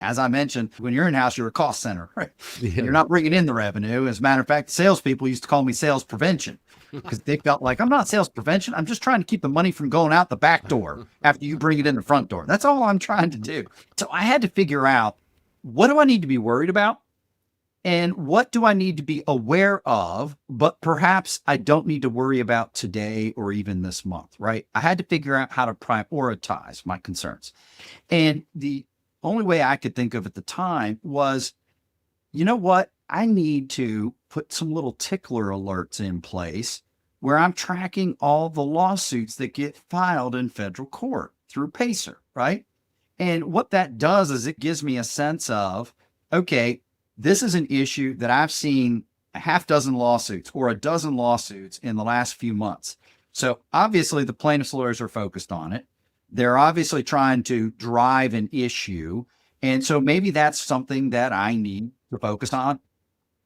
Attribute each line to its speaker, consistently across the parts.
Speaker 1: as I mentioned, when you're in-house, you're a cost center, right?
Speaker 2: Yeah.
Speaker 1: You're not bringing in the revenue. As a matter of fact, salespeople used to call me sales prevention because they felt like I'm not sales prevention. I'm just trying to keep the money from going out the back door after you bring it in the front door. That's all I'm trying to do. So I had to figure out, what do I need to be worried about? And what do I need to be aware of, but perhaps I don't need to worry about today or even this month, right? I had to figure out how to prioritize my concerns. And the only way I could think of at the time was, you know what? I need to put some little tickler alerts in place where I'm tracking all the lawsuits that get filed in federal court through Pacer, right? And what that does is it gives me a sense of, okay, this is an issue that I've seen a half dozen lawsuits or a dozen lawsuits in the last few months. So obviously the plaintiffs' lawyers are focused on it. They're obviously trying to drive an issue. And so maybe that's something that I need to focus on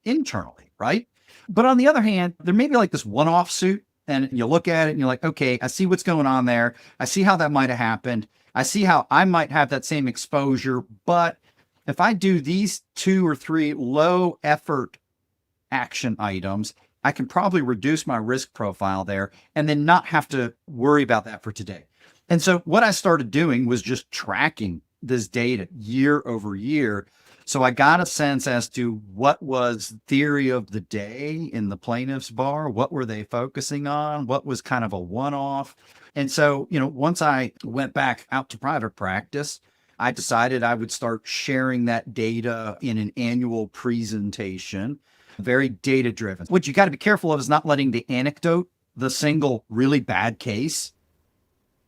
Speaker 1: internally, right? But on the other hand, there may be like this one-off suit and you look at it and you're like, okay, I see what's going on there. I see how that might have happened. I see how I might have that same exposure, but if I do these 2 or 3 low effort action items, I can probably reduce my risk profile there and then not have to worry about that for today. And so what I started doing was just tracking this data year over year. So I got a sense as to what was theory of the day in the plaintiff's bar. What were they focusing on? What was kind of a one-off? And so, once I went back out to private practice, I decided I would start sharing that data in an annual presentation, very data driven. What you got to be careful of is not letting the anecdote, the single really bad case,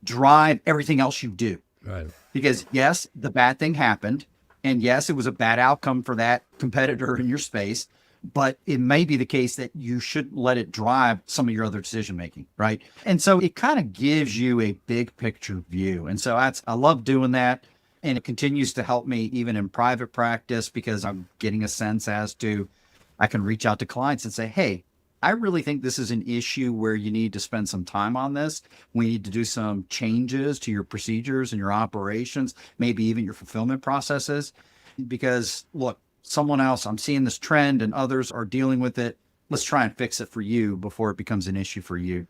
Speaker 1: drive everything else you do.
Speaker 2: Right.
Speaker 1: Because yes, the bad thing happened. And yes, it was a bad outcome for that competitor in your space, but it may be the case that you shouldn't let it drive some of your other decision making, right? And so it kind of gives you a big picture view. And so I love doing that. And it continues to help me even in private practice because I'm getting a sense as to, I can reach out to clients and say, hey, I really think this is an issue where you need to spend some time on this. We need to do some changes to your procedures and your operations, maybe even your fulfillment processes. Because look, someone else, I'm seeing this trend and others are dealing with it. Let's try and fix it for you before it becomes an issue for you.